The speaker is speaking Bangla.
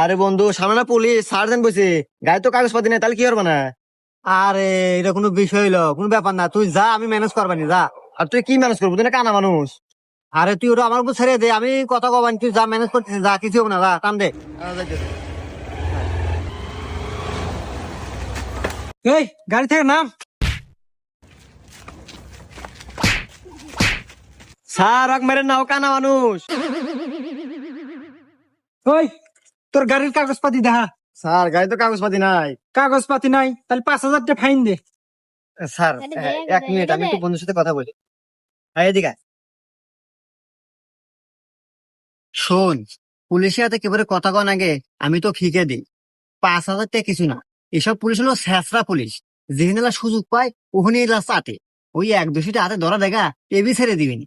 আরে বন্ধু, সামনে না পুলিশ সার্জেন্ট বসে, গায়ে তো কাগজপাতি নেই, তাহলে কি করবে না? আরে এটা কোনো বিষয় হইলো, কোনো ব্যাপার না, তুই যা, আমি ম্যানেজ করবানি, যা। আর তুই কি ম্যানেজ করবো? তুই না কানা মানুষ। আরে তুই ওটা আমার উপর ছেড়ে দে, আমি কথা কবানি, তুই যা ম্যানেজ করতেছিস, যা, কিছু হবে না, যা টান দে। এই গাড়ি থেকে নাম। স্যার আগ মেরে নাও, কানা মানুষ। ওই তোর গাড়ির কাগজপাতি দেখা। স্যার গায়ে তো কাগজপাতি নাই। কাগজপাতি নাই, তাহলে 5,000 টাকা ফাইন দে। স্যার এটা দে, এক এটা দে, মিনিট, এটা আমি দে। একটু বন্ধুর সাথে কথা বলি। হ্যাঁ, এদিকে আয়। শোন, পুলিশের হাতে কেবল কথা কন আগে আমি তো ঠিকে দিই। 5,000 টাকা কিছু না। এসব পুলিশ হলো স্যাঁচরা পুলিশ। যেখানে এলা সুযোগ পায় ওখানে এলা চাটে। ওই এক দোষীটা হাতে ধরা দেখা এবি ছেড়ে দিবেনি।